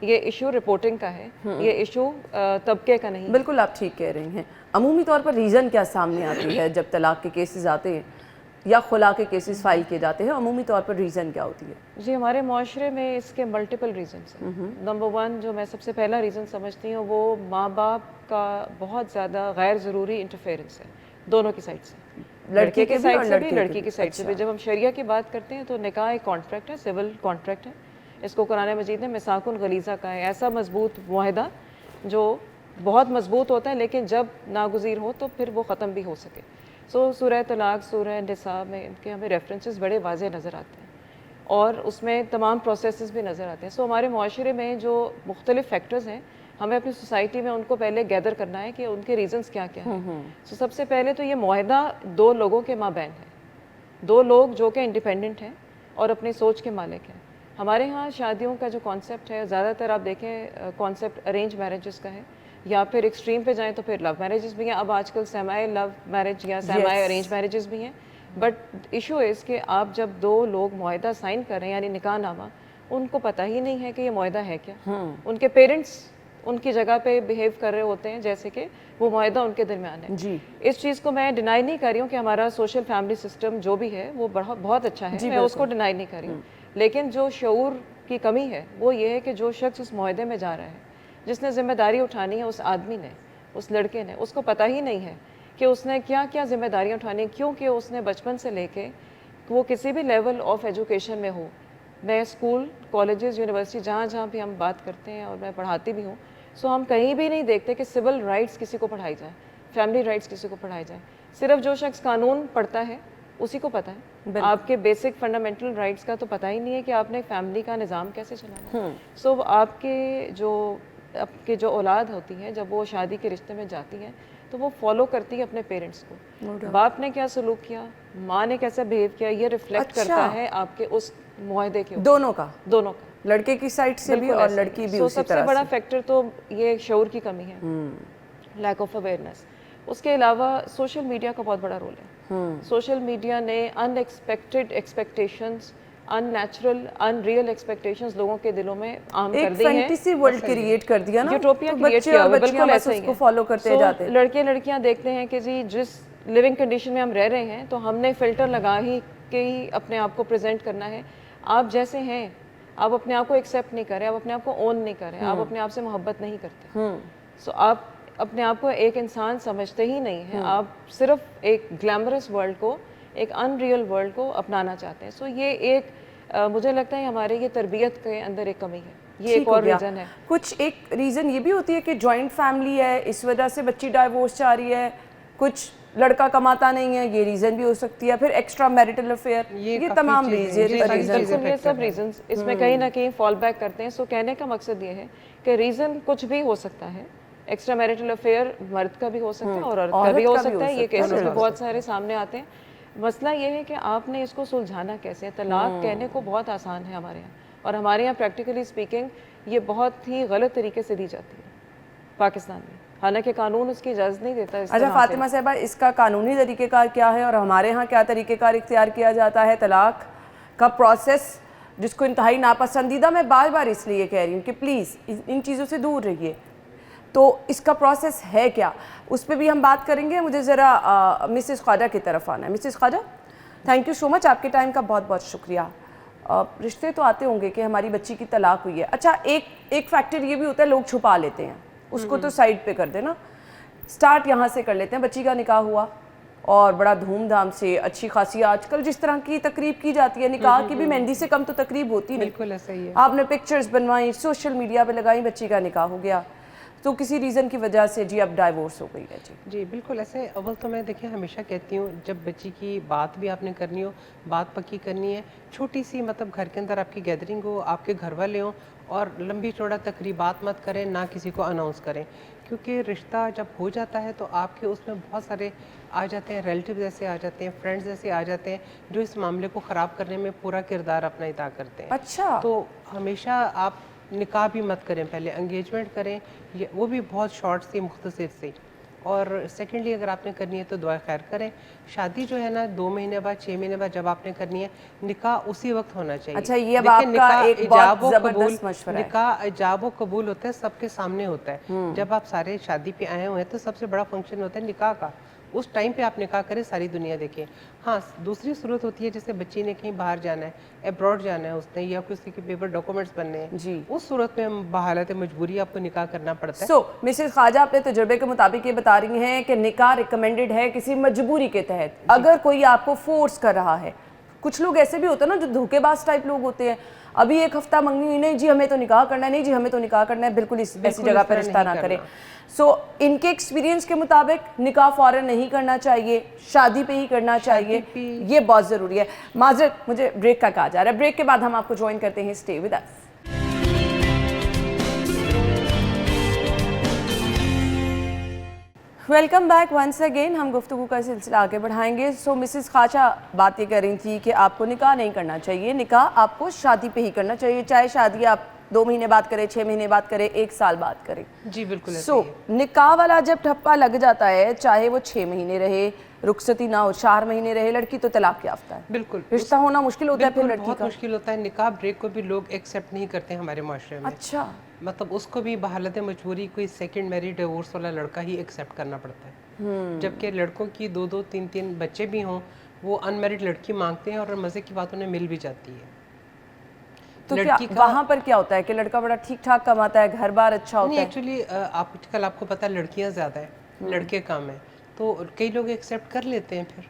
یہ issue reporting کا ہے, یہ ایشو طبقے کا نہیں. بالکل آپ ٹھیک کہہ رہی ہیں. عمومی طور پر ریزن کیا سامنے آتی ہے جب طلاق کے کیسز آتے ہیں یا خلا کے کیسز فائل کیے جاتے ہیں, عمومی طور پر ریزن کیا ہوتی ہے؟ جی ہمارے معاشرے میں اس کے ملٹیپل ریزنس ہیں. نمبر 1 جو میں سب سے پہلا ریزن سمجھتی ہوں وہ ماں باپ کا بہت زیادہ غیر ضروری انٹرفیئرنس ہے دونوں کی سائڈ سے, لڑکے کی سائڈ سے بھی لڑکی کی سائڈ سے بھی. جب ہم شریعہ کی بات کرتے ہیں تو نکاح ایک کانٹریکٹ ہے, سول کانٹریکٹ ہے. اس کو قرآن مجید نے میثاق غلیظہ کا ہے, ایسا مضبوط معاہدہ جو بہت مضبوط ہوتا ہے لیکن جب ناگزیر ہو تو پھر وہ ختم بھی ہو سکے. سورہ طلاق, سورہ نساء میں ان کے ہمیں ریفرنسز بڑے واضح نظر آتے ہیں اور اس میں تمام پروسیسز بھی نظر آتے ہیں. ہمارے معاشرے میں جو مختلف فیکٹرز ہیں ہمیں اپنی سوسائٹی میں ان کو پہلے گیدر کرنا ہے کہ ان کے ریزنز کیا کیا ہیں. سب سے پہلے تو یہ معاہدہ 2 لوگوں کے مابین ہے, 2 لوگ جو کہ انڈیپینڈنٹ ہیں اور اپنی سوچ کے مالک ہیں. ہمارے ہاں شادیوں کا جو کانسیپٹ ہے زیادہ تر آپ دیکھیں کانسیپٹ ارینج میرجز کا ہے, یا پھر ایکسٹریم پہ جائیں تو پھر لو میرجز بھی ہیں. اب آج کل سیمائی لو میرج یا سیمائی ارینج میرجز بھی ہیں. بٹ ایشو از کہ آپ جب 2 لوگ معاہدہ سائن کر رہے ہیں یعنی نکاح نامہ, ان کو پتہ ہی نہیں ہے کہ یہ معاہدہ ہے کیا. ان کے پیرنٹس ان کی جگہ پہ بیہیو کر رہے ہوتے ہیں جیسے کہ وہ معاہدہ ان کے درمیان ہے. جی اس چیز کو میں ڈینائی نہیں کر رہی ہوں کہ ہمارا سوشل فیملی سسٹم جو بھی ہے وہ بہت اچھا ہے, میں اس کو ڈینائی نہیں کر رہی ہوں. لیکن جو شعور کی کمی ہے وہ یہ ہے کہ جو شخص اس معاہدے میں جا رہا ہے, جس نے ذمہ داری اٹھانی ہے, اس آدمی نے, اس لڑکے نے, اس کو پتہ ہی نہیں ہے کہ اس نے کیا کیا ذمہ داریاں اٹھانی ہیں, کیونکہ اس نے بچپن سے لے کے وہ کسی بھی لیول آف ایجوکیشن میں ہو. میں اسکول, کالجز, یونیورسٹی جہاں بھی ہم بات کرتے ہیں اور میں پڑھاتی بھی ہوں, ہم کہیں بھی نہیں دیکھتے کہ سول رائٹس کسی کو پڑھائی جائیں, فیملی رائٹس کسی کو پڑھائی جائیں. صرف جو شخص قانون پڑھتا ہے اسی کو پتہ ہے. آپ کے بیسک فنڈامنٹل رائٹس کا تو پتہ ہی نہیں ہے کہ آپ نے فیملی کا نظام کیسے چلانا ہے. آپ کے جو اولاد ہوتی ہے جب وہ شادی کے رشتے میں جاتی ہے تو وہ فالو کرتی ہے اپنے پیرنٹس کو. باپ نے کیا سلوک کیا, ماں نے کیسا بہیو کیا, یہ ریفلیکٹ کرتا ہے آپ کے اس معاہدے کے دونوں کا, لڑکے کی سائڈ سے بھی اور لڑکی بھی. سب سے بڑا فیکٹر تو یہ شعور کی کمی ہے, لیک آف اویئرنیس. اس کے علاوہ سوشل میڈیا کا بہت بڑا رول ہے. سوشل میڈیا نے unexpected expectations, unnatural, unreal expectations لوگوں کے دلوں میں عام کر دی ہیں. ایک فینٹیسی ورلڈ کریٹ کر دیا نا, یوٹوپیا کریٹ کیا ہوا, بالکل ایسا ہی ہے. فالو کرتے جاتے ہیں لڑکے لڑکیاں دیکھتے ہیں کہ جی جس لیونگ کنڈیشن میں ہم رہ رہے ہیں تو ہم نے فلٹر لگا ہی کے ہی اپنے آپ کو پریزنٹ کرنا ہے. آپ جیسے ہیں آپ اپنے آپ کو ایکسیپٹ نہیں کر رہے, آپ اپنے آپ کو اون نہیں کر رہے, آپ اپنے آپ سے محبت نہیں کرتے. آپ اپنے آپ کو ایک انسان سمجھتے ہی نہیں ہیں, آپ صرف ایک گلیمرس ورلڈ کو, ایک ان ریئل ورلڈ کو اپنانا چاہتے ہیں. یہ ایک مجھے لگتا ہے ہمارے یہ تربیت کے اندر ایک کمی ہے. یہ ایک اور ریزن ہے. کچھ ایک ریزن یہ بھی ہوتی ہے کہ جوائنٹ فیملی ہے, اس وجہ سے بچی ڈائیورس چاہ رہی ہے, کچھ لڑکا کماتا نہیں ہے, یہ ریزن بھی ہو سکتی ہے. پھر ایکسٹرا میرٹل افیئر, یہ تمام ریزن, یہ سب ریزنز اس میں کہیں نہ کہیں فال بیک کرتے ہیں. کہنے کا مقصد یہ ہے کہ ریزن کچھ بھی ہو سکتا ہے. ایکسٹرا میرٹل افیئر مرد کا بھی ہو سکتا ہے اور عورت کا بھی ہو سکتا ہے. یہ کیسز بھی بہت سارے سامنے آتے ہیں. مسئلہ یہ ہے کہ آپ نے اس کو سلجھانا کیسے ہے. طلاق کہنے کو بہت آسان ہے ہمارے یہاں, اور ہمارے یہاں پریکٹیکلی اسپیکنگ یہ بہت ہی غلط طریقے سے دی جاتی ہے پاکستان میں, حالانکہ قانون اس کی اجازت نہیں دیتا. اچھا فاطمہ صاحبہ, اس کا قانونی طریقہ کار کیا ہے اور ہمارے ہاں کیا طریقہ کار اختیار کیا جاتا ہے طلاق کا پروسیس, جس کو انتہائی ناپسندیدہ میں بار بار اس لیے کہہ رہی ہوں کہ پلیز ان چیزوں سے دور رہیے, تو اس کا پروسیس ہے کیا, اس پہ بھی ہم بات کریں گے. مجھے ذرا مسز خواجہ کی طرف آنا ہے. Mrs Khawaja, thank you so much, آپ کے ٹائم کا بہت بہت شکریہ. رشتے تو آتے ہوں گے کہ ہماری بچی کی طلاق ہوئی ہے. اچھا ایک فیکٹر یہ بھی ہوتا ہے, لوگ چھپا لیتے ہیں, اس کو تو سائڈ پہ کر دینا, سٹارٹ یہاں سے کر لیتے ہیں. بچی کا نکاح ہوا اور بڑا دھوم دھام سے, اچھی خاصی آج کل جس طرح کی تقریب کی جاتی ہے, نکاح کی بھی مہندی سے کم تو تقریب ہوتی نہیں. بالکل ایسا ہی ہے. آپ نے پکچرز بنوائی, سوشل میڈیا پہ لگائی, بچی کا نکاح ہو گیا, تو کسی ریزن کی وجہ سے جی اب ڈائیورس ہو گئی ہے. جی بالکل ایسے. اول تو میں دیکھیں ہمیشہ کہتی ہوں جب بچی کی بات بھی آپ نے کرنی ہو, بات پکی کرنی ہے, چھوٹی سی مطلب گھر کے اندر آپ کی گیدرنگ ہو, آپ کے گھر والے ہوں, اور لمبی چوڑا تقریبات مت کریں, نہ کسی کو اناؤنس کریں, کیونکہ رشتہ جب ہو جاتا ہے تو آپ کے اس میں بہت سارے آ جاتے ہیں, ریلیٹیوز ایسے آ جاتے ہیں, فرینڈز ایسے آ جاتے ہیں جو اس معاملے کو خراب کرنے میں پورا کردار اپنا ادا کرتے ہیں. اچھا, تو ہمیشہ آپ نکاح بھی مت کریں, پہلے انگیجمنٹ کریں, وہ بھی بہت شارٹ سی مختصر سی, اور سیکنڈلی اگر آپ نے کرنی ہے تو دعا خیر کریں. شادی جو ہے نا 2 مہینے بعد 6 مہینے بعد جب آپ نے کرنی ہے, نکاح اسی وقت ہونا چاہیے. اچھا یہ اب آپ کا ایک بہت زبردست مشورہ ہے. نکاح ایجاب و قبول ہوتا ہے, سب کے سامنے ہوتا ہے. جب آپ سارے شادی پہ آئے ہوئے ہیں تو سب سے بڑا فنکشن ہوتا ہے نکاح کا. اس ٹائم پہ آپ نکاح کریں, ساری دنیا دیکھیں. ہاں دوسری صورت ہوتی ہے جیسے بچی نے کہیں باہر جانا ہے, ابراڈ جانا ہے اس نے, یا کسی کے پیپر ڈاکومنٹس بننے ہیں, جی اس صورت میں بحالت مجبوری آپ کو نکاح کرنا پڑتا ہے. سو مسز خواجہ اپنے تجربے کے مطابق یہ بتا رہی ہیں کہ نکاح ریکمینڈڈ ہے کسی مجبوری کے تحت, اگر کوئی آپ کو فورس کر رہا ہے. کچھ لوگ ایسے بھی ہوتے ہیں نا جو دھوکے باز ٹائپ لوگ ہوتے ہیں, ابھی ایک ہفتہ منگنی ہوئی, نہیں جی ہمیں تو نکاح کرنا ہے, نہیں جی ہمیں تو نکاح کرنا ہے, بالکل ایسی جگہ پہ رشتہ نہ کریں. سو ان کے ایکسپیرینس کے مطابق نکاح فوراً نہیں کرنا چاہیے, شادی پہ ہی کرنا چاہیے, یہ بہت ضروری ہے. معذرت مجھے بریک کا کہا جا رہا ہے, بریک کے بعد ہم آپ کو جوائن کرتے ہیں. Stay with us. Welcome back once again. ہم گفتگو کا سلسلہ آگے بڑھائیں گے. سو مسز خواجہ بات یہ کر رہی تھی کہ آپ کو نکاح نہیں کرنا چاہیے, نکاح آپ کو شادی پہ ہی کرنا چاہیے, چاہے شادی آپ 2 مہینے بعد کریں, 6 مہینے بعد کریں, 1 سال بعد کریں. جی بالکل. سو نکاح والا جب ٹھپا لگ جاتا ہے, چاہے وہ 6 مہینے رہے, رخصتی نہ ہو, 4 مہینے رہے, لڑکی تو طلاق یافتہ ہے. بالکل رشتہ ہونا مشکل ہوتا ہے پھر لڑکی بہت کا. مشکل ہوتا ہے. نکاح بریک کو بھی لوگ ایکسیپٹ نہیں کرتے ہیں ہمارے معاشرے میں. اچھا, مطلب اس کو بھی بحالت مجبوری کوئی سیکنڈ میری ڈیورس والا لڑکا ہی ایکسیپٹ کرنا پڑتا ہے. جبکہ لڑکوں کی 2-2 3-3 بچے بھی ہوں, وہ ان میرڈ لڑکی مانگتے ہیں اور مزے کی بات انہیں مل بھی جاتی ہے. تو کیا وہاں پر کیا ہوتا ہے کہ لڑکا بڑا ٹھیک ٹھاک کماتا ہے, گھر بار اچھا ہوتا ہے؟ ایکچولی آج کل آپ کو پتا ہے لڑکیاں زیادہ ہیں, لڑکے کم ہیں, تو کئی لوگ ایکسیپٹ کر لیتے ہیں. پھر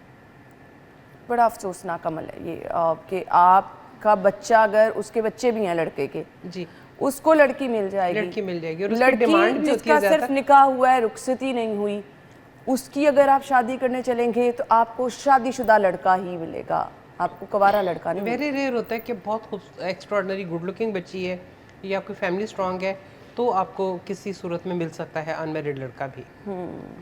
بڑا افسوسناک عمل ہے یہ کہ آپ کا بچہ, اگر اس کے بچے بھی ہیں لڑکے کے, جی اس کو لڑکی مل جائے گی, لڑکی مل جائے گی, اور اس کی ڈیمانڈ بھی جس ہوتی ہے کا زیادہ. صرف نکاح ہوا ہے, رخصتی نہیں ہوئی, اس کی اگر آپ شادی کرنے چلیں گے تو آپ کو شادی شدہ لڑکا ہی ملے گا, آپ کو کنوارا لڑکا نہیں. ویری ریئر ہوتا ہے کہ بہت ایکسٹراڈنری گڈ لکنگ بچی ہے یا کوئی فیملی اسٹرانگ ہے تو آپ کو کسی صورت میں مل سکتا ہے ان میرڈ لڑکا بھی.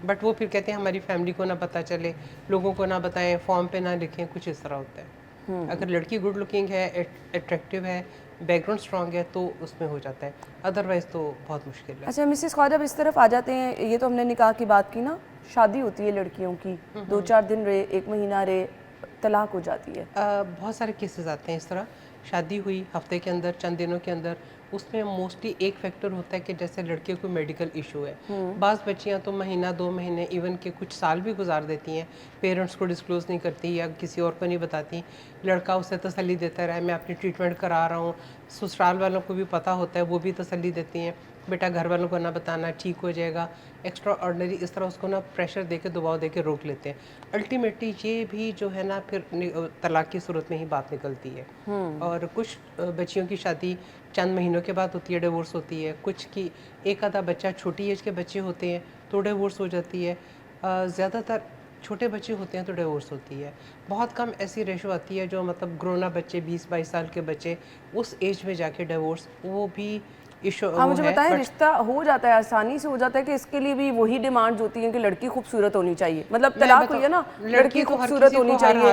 بٹ وہ پھر کہتے ہیں ہماری فیملی کو نہ پتہ چلے, لوگوں کو نہ بتائیں, فارم پہ نہ لکھیں, کچھ اس طرح ہوتا ہے. اگر لڑکی گڈ لکنگ ہے, اٹریکٹیو ہے, بیک گراؤنڈ اسٹرانگ ہے تو اس میں ہو جاتا ہے, ادروائز تو بہت مشکل ہے. اچھا مسز خواجہ اب اس طرف آ جاتے ہیں, یہ تو ہم نے نکاح کی بات کی نا, شادی ہوتی ہے لڑکیوں کی, 2-4 دن رہے, 1 مہینہ رہے, طلاق ہو جاتی ہے. بہت سارے کیسز آتے ہیں اس طرح. شادی ہوئی ہفتے کے اندر, چند دنوں کے اندر, اس میں موسٹلی ایک فیکٹر ہوتا ہے کہ جیسے لڑکے کو میڈیکل ایشو ہے. بعض بچیاں تو مہینہ 2 مہینے ایون کہ کچھ سال بھی گزار دیتی ہیں, پیرنٹس کو ڈسکلوز نہیں کرتی یا کسی اور کو نہیں بتاتی. لڑکا اسے تسلی دیتا رہا ہے میں اپنی ٹریٹمنٹ کرا رہا ہوں, سسرال والوں کو بھی پتہ ہوتا ہے, وہ بھی تسلی دیتی ہیں بیٹا گھر والوں کو نہ بتانا, ٹھیک ہو جائے گا. ایکسٹرا آرڈنری اس طرح اس کو نا پریشر دے کے, دباؤ دے کے روک لیتے ہیں. الٹیمیٹلی یہ بھی جو ہے نا پھر طلاق کی صورت میں ہی بات نکلتی ہے. اور کچھ بچیوں کی شادی چند مہینوں کے بعد ہوتی ہے, ڈیورس ہوتی ہے. کچھ کی ایک آدھا بچہ چھوٹی ایج کے بچے ہوتے ہیں تو ڈیورس ہو جاتی ہے. زیادہ تر چھوٹے بچے ہوتے ہیں تو ڈیورس ہوتی ہے. بہت کم ایسی ریشو آتی ہے جو مطلب گرونا بچے 20-22 سال کے بچے اس ایج میں جا کے ڈیورس, وہ بھی ایشو. ہاں مجھے بتائیں, رشتہ ہو جاتا ہے, آسانی سے ہو جاتا ہے کہ اس کے لیے بھی وہی ڈیمانڈ ہوتی ہیں کہ لڑکی خوبصورت ہونی چاہیے, مطلب طلاق ہوئی ہے نا, لڑکی خوبصورت ہونی چاہیے,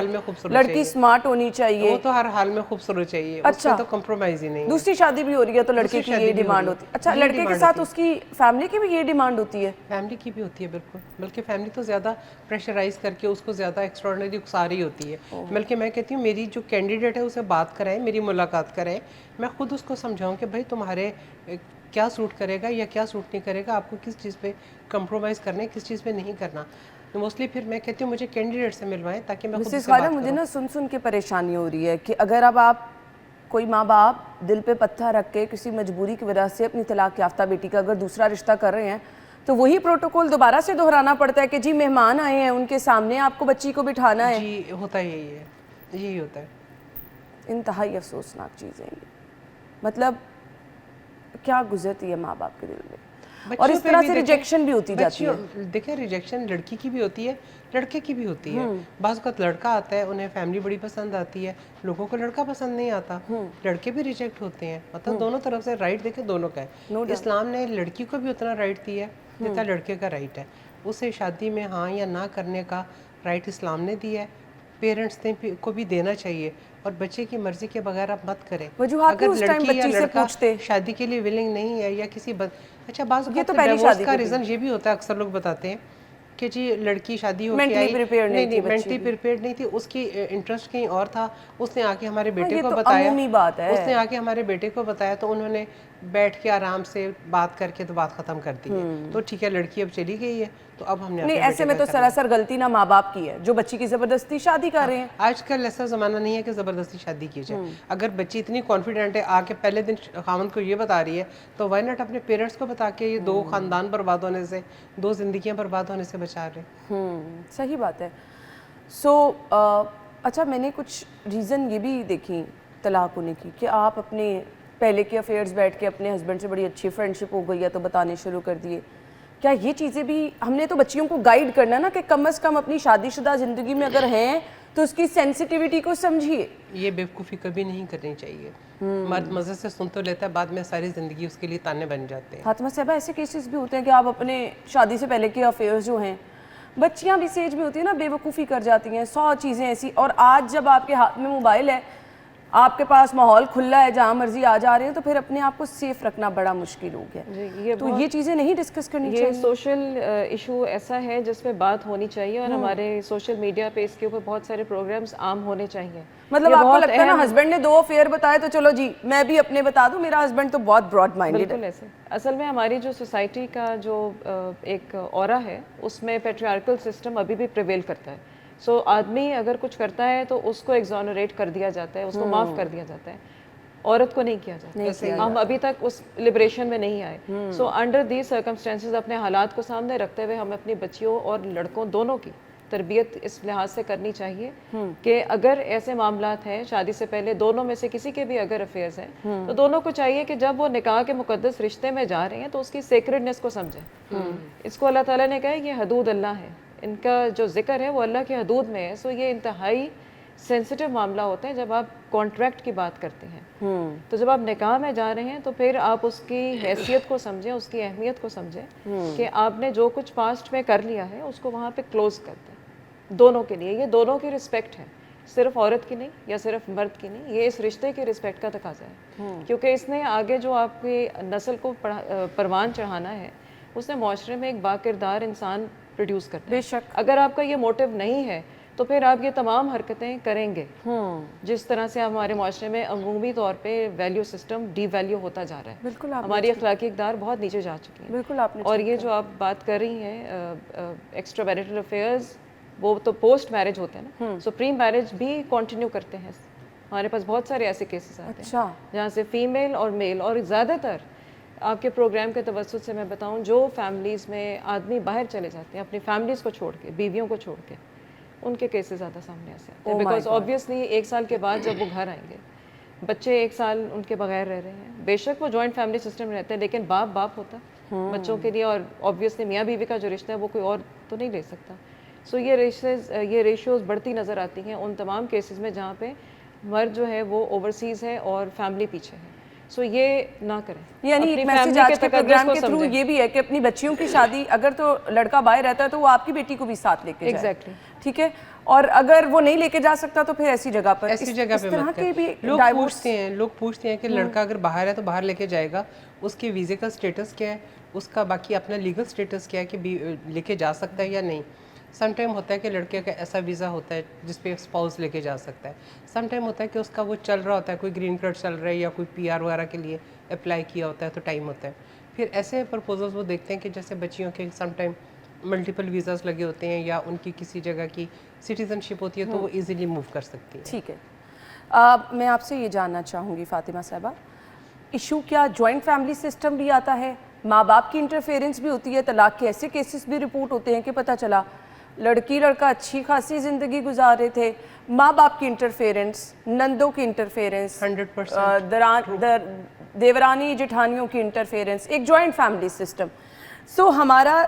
لڑکی اسمارٹ ہونی چاہیے, وہ تو ہر حال میں خوبصورت چاہیے, اس میں تو کمپرومائز ہی نہیں. دوسری شادی بھی ہو رہی ہے تو لڑکے کی یہ ڈیمانڈ ہوتی ہے. اچھا لڑکے کے ساتھ اس کی فیملی کی بھی یہ ڈیمانڈ ہوتی ہے؟ فیملی کی بھی ہوتی ہے بالکل, بلکہ فیملی تو زیادہ پریشرائز کر کے اس کو زیادہ ایکسٹراڈنری اکساری ہوتی ہے. بلکہ میں کہتی ہوں میری جو کینڈیڈیٹ ہے اسے بات کرائیں, میری ملاقات کرائیں, میں خود اس کو سمجھاؤں کہ بھائی تمہارے کیا سوٹ کرے گا یا کیا سوٹ نہیں کرے گا, آپ کو کس چیز پہ کمپرومائز کرنا ہے, کس چیز پہ نہیں کرنا. موسٹلی پھر میں کہتی ہوں مجھے کینڈیڈیٹ سے ملوائیں تاکہ میں خود سے بات کروں. مجھے نا سن کے پریشانی ہو رہی ہے کہ اگر اب آپ کوئی ماں باپ دل پہ پتھر رکھ کے کسی مجبوری کی وجہ سے اپنی طلاق یافتہ بیٹی کا اگر دوسرا رشتہ کر رہے ہیں تو وہی پروٹوکول دوبارہ سے دہرانا پڑتا ہے کہ جی مہمان آئے ہیں, ان کے سامنے آپ کو بچی کو بٹھانا ہے. جی ہوتا یہی ہے, یہی ہوتا ہے. انتہائی افسوسناک چیز ہے یہ, مطلب کیا گزرتی ہے ماں باپ کے دل میں, اور اس طرح سے ریجیکشن بھی ہوتی جاتی ہے. دیکھیں ریجیکشن لڑکی کی بھی ہوتی ہے, لڑکے کی بھی ہوتی ہے. بعض اوقات لڑکا آتا ہے, انہیں فیملی بڑی پسند آتی ہے, لوگوں کو لڑکا پسند نہیں آتا, لڑکے بھی ریجیکٹ ہوتے ہیں. مطلب دونوں طرف سے رائٹ دیکھیں دونوں کا ہے. اسلام نے لڑکی کو بھی اتنا رائٹ دیا ہے جتنا لڑکے کا رائٹ ہے. اسے شادی میں ہاں یا نہ کرنے کا رائٹ اسلام نے دیا ہے, پیرنٹس نے کو بھی دینا چاہیے. اور بچے کی مرضی کے بغیر آپ مت کریں. اگر لڑکی یا لڑکا شادی کے لیے ولنگ نہیں ہے یا کسی اچھا بعض اوقات ڈیورس کا ریزن یہ بھی ہوتا ہے, اکثر لوگ بتاتے ہیں کہ جی لڑکی شادی ہو کے Mentally آئی, prepared نہیں تھی مینٹلی پریپیئرڈ نہیں تھی, اس کی انٹرسٹ کہیں اور تھا, اس نے آ کے ہمارے بیٹے کو تو بتایا, عمومی بات ہے. اس نے آ کے ہمارے بیٹے کو بتایا تو انہوں نے بیٹھ کے آرام سے بات کر کے تو بات ختم کر دی ہے. تو ٹھیک ہے لڑکی اب چلی گئی ہے, تو اب ہم نے نہیں, ایسے میں تو سراسر غلطی نہ ماں باپ کی ہے جو بچی کی زبردستی شادی کر رہے ہیں. آج کل ایسا زمانہ نہیں ہے کہ زبردستی شادی کی جائے. اگر بچی اتنی کانفیڈنٹ ہے آ کے پہلے دن خاوند کو یہ بتا رہی ہے, تو وائی ناٹ اپنے پیرنٹس کو بتا کے یہ 2 خاندان برباد ہونے سے, 2 زندگیاں برباد ہونے سے بچا رہے. صحیح بات ہے. سو اچھا, میں نے کچھ ریزن یہ بھی دیکھی طلاق ہونے کی کہ آپ اپنے پہلے کے افیئرز بیٹھ کے اپنے ہسبینڈ سے بڑی اچھی فرینڈشپ ہو گئی ہے تو بتانے شروع کر دیے. کیا یہ چیزیں بھی ہم نے تو بچیوں کو گائیڈ کرنا نا کہ کم از کم اپنی شادی شدہ زندگی میں اگر ہیں تو اس کی سینسٹیوٹی کو سمجھیے. یہ بیوقوفی کبھی نہیں کرنی چاہیے. مرد مزے سے سن تو لیتا ہے, بعد میں ساری زندگی اس کے لیے تانے بن جاتے ہیں. فاطمہ صاحبہ, ایسے کیسز بھی ہوتے ہیں کہ آپ اپنے شادی سے پہلے کے افیئرز جو ہیں, بچیاں بھی سیج بھی ہوتی ہیں نا, بے وقوفی کر جاتی ہیں 100 چیزیں ایسی. اور آج جب آپ کے ہاتھ میں موبائل ہے, آپ کے پاس ماحول کھلا ہے, جہاں مرضی آ جا رہے ہیں, تو پھر اپنے آپ کو سیف رکھنا بڑا مشکل ہو گیا. تو یہ چیزیں نہیں ڈسکس کرنی چاہیے. یہ سوشل ایشو ایسا ہے جس پہ بات ہونی چاہیے, اور ہمارے سوشل میڈیا پہ اس کے اوپر بہت سارے پروگرامز عام ہونے چاہیے. مطلب آپ کو لگتا ہے نا ہسبینڈ نے 2 افیئر بتائے تو چلو جی میں بھی اپنے بتا دوں, میرا ہسبینڈ تو بہت براڈ مائنڈڈ ہے. بالکل ایسے. اصل میں ہماری جو سوسائٹی کا جو ایک اورا ہے اس میں پیٹریارکل سسٹم ابھی بھی پریویل کرتا ہے. سو آدمی اگر کچھ کرتا ہے تو اس کو ایگزونریٹ کر دیا جاتا ہے, اس کو معاف کر دیا جاتا ہے, عورت کو نہیں کیا جاتا. ہم ابھی تک اس لبریشن میں نہیں آئے. سو انڈر دیز سرکمسٹانسز اپنے حالات کو سامنے رکھتے ہوئے ہمیں اپنی بچیوں اور لڑکوں دونوں کی تربیت اس لحاظ سے کرنی چاہیے کہ اگر ایسے معاملات ہیں شادی سے پہلے, دونوں میں سے کسی کے بھی اگر افیئرز ہیں, تو دونوں کو چاہیے کہ جب وہ نکاح کے مقدس رشتے میں جا رہے ہیں تو اس کی سیکریڈنس کو سمجھیں. اس کو اللہ تعالیٰ نے کہا ہے یہ حدود اللہ ہے, ان کا جو ذکر ہے وہ اللہ کی حدود میں ہے. سو یہ انتہائی سینسٹیو معاملہ ہوتا ہے جب آپ کانٹریکٹ کی بات کرتے ہیں. تو جب آپ نکاح میں جا رہے ہیں تو پھر آپ اس کی حیثیت کو سمجھیں, اس کی اہمیت کو سمجھیں کہ آپ نے جو کچھ پاسٹ میں کر لیا ہے اس کو وہاں پہ کلوز کر دیں دونوں کے لیے. یہ دونوں کی رسپیکٹ ہے, صرف عورت کی نہیں یا صرف مرد کی نہیں, یہ اس رشتے کی رسپیکٹ کا تقاضا ہے. کیونکہ اس نے آگے جو آپ کی نسل کو پروان چڑھانا ہے, اس نے معاشرے میں ایک با کردار انسان پروڈیوس کرنا ہے. بے شک. اگر آپ کا یہ موٹیو نہیں ہے تو پھر آپ یہ تمام حرکتیں کریں گے جس طرح سے ہمارے معاشرے میں عمومی طور پہ ویلیو سسٹم ڈی ویلیو ہوتا جا رہا ہے. بالکل ہماری اخلاقی اقدار بہت نیچے جا چکی ہیں. بالکل آپ نے. اور یہ جو آپ بات کر رہی ہیں ایکسٹرا میرٹل افیئرز, وہ تو پوسٹ میرج ہوتے ہیں نا. سو پری میرج بھی کنٹینیو کرتے ہیں. ہمارے پاس بہت سارے ایسے کیسز آتے ہیں جہاں سے فیمیل اور میل, اور زیادہ تر آپ کے پروگرام کے توسط سے میں بتاؤں جو فیملیز میں آدمی باہر چلے جاتے ہیں اپنی فیملیز کو چھوڑ کے, بیویوں کو چھوڑ کے, ان کے کیسز زیادہ سامنے آتے ہیں. بیکاز آبویسلی 1 سال کے بعد جب وہ گھر آئیں گے, بچے 1 سال ان کے بغیر رہ رہے ہیں, بے شک وہ جوائنٹ فیملی سسٹم میں رہتے ہیں لیکن باپ ہوتا بچوں کے لیے, اور آبویسلی میاں بیوی کا جو رشتہ ہے وہ کوئی اور تو نہیں لے سکتا. سو یہ ریشیوز بڑھتی نظر آتی ہیں ان تمام کیسز میں جہاں پہ مرد جو ہے وہ اوورسیز ہے اور فیملی پیچھے ہے. سو یہ نہ کریں. یعنی ایک میسج آج کے پروگرام کے تھرو یہ بھی ہے کہ اپنی بچیوں کی شادی اگر تو لڑکا باہر رہتا ہے تو وہ آپ کی بیٹی کو بھی ساتھ لے کے جائے. ایگزیکٹلی. ٹھیک ہے. اور اگر وہ نہیں لے کے جا سکتا تو پھر ایسی جگہ پر مت لوگ پوچھتے ہیں کہ لڑکا اگر باہر ہے تو باہر لے کے جائے گا, اس کے ویزے کا سٹیٹس کیا ہے, اس کا باقی اپنا لیگل سٹیٹس کیا ہے کہ لے کے جا سکتا ہے یا نہیں. سم ٹائم ہوتا ہے کہ لڑکے کا ایسا ویزا ہوتا ہے جس پہ اسپاؤس لے کے جا سکتا ہے. سم ٹائم ہوتا ہے کہ اس کا وہ چل رہا ہوتا ہے, کوئی گرین کارڈ چل رہا ہے یا کوئی PR وغیرہ کے لیے اپلائی کیا ہوتا ہے تو ٹائم ہوتا ہے. پھر ایسے پرپوزلز وہ دیکھتے ہیں کہ جیسے بچیوں کے سم ٹائم ملٹیپل ویزاز لگے ہوتے ہیں یا ان کی کسی جگہ کی سٹیزن شپ ہوتی ہے تو وہ ایزیلی موو کر سکتی ہے. ٹھیک ہے. میں آپ سے یہ جاننا چاہوں گی فاطمہ صاحبہ, ایشو کیا جوائنٹ فیملی سسٹم بھی آتا ہے, ماں باپ کی انٹرفیئرنس بھی ہوتی ہے, طلاق کے ایسے کیسز بھی رپورٹ ہوتے ہیں کہ پتہ چلا لڑکی لڑکا اچھی خاصی زندگی گزار رہے تھے, ماں باپ کی انٹرفیئرنس, نندوں کی انٹرفیئرنس, 100% دیورانی جٹھانیوں کی انٹرفیئرنس, ایک جوائنٹ فیملی سسٹم. سو ہمارا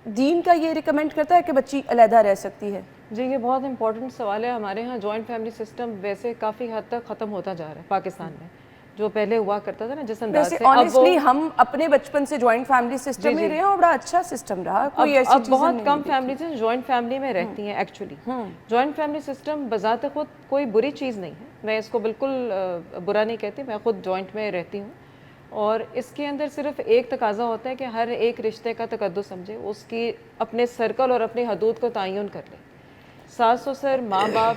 دین کا یہ ریکمینڈ کرتا ہے کہ بچی علیحدہ رہ سکتی ہے. جی یہ بہت امپورٹنٹ سوال ہے. ہمارے ہاں جوائنٹ فیملی سسٹم ویسے کافی حد تک ختم ہوتا جا رہا ہے پاکستان میں, جو پہلے ہوا کرتا تھا نا جس انداز سے. آنیسٹلی ہم اپنے بچپن سے جوائنٹ فیملی سسٹم میں رہے ہیں اور بڑا اچھا سسٹم رہا. کوئی ایسی اب بہت کم فیملیز ہیں جوائنٹ فیملی میں رہتی ہیں. ایکچولی جوائنٹ فیملی سسٹم بذات خود کوئی بری چیز نہیں ہے, میں اس کو بالکل برا نہیں کہتی, میں خود جوائنٹ میں رہتی ہوں اور اس کے اندر صرف ایک تقاضا ہوتا ہے کہ ہر ایک رشتے کا تقدس سمجھے, اس کی اپنے سرکل اور اپنی حدود کو تعین کر لے. ساس سسر, ماں باپ,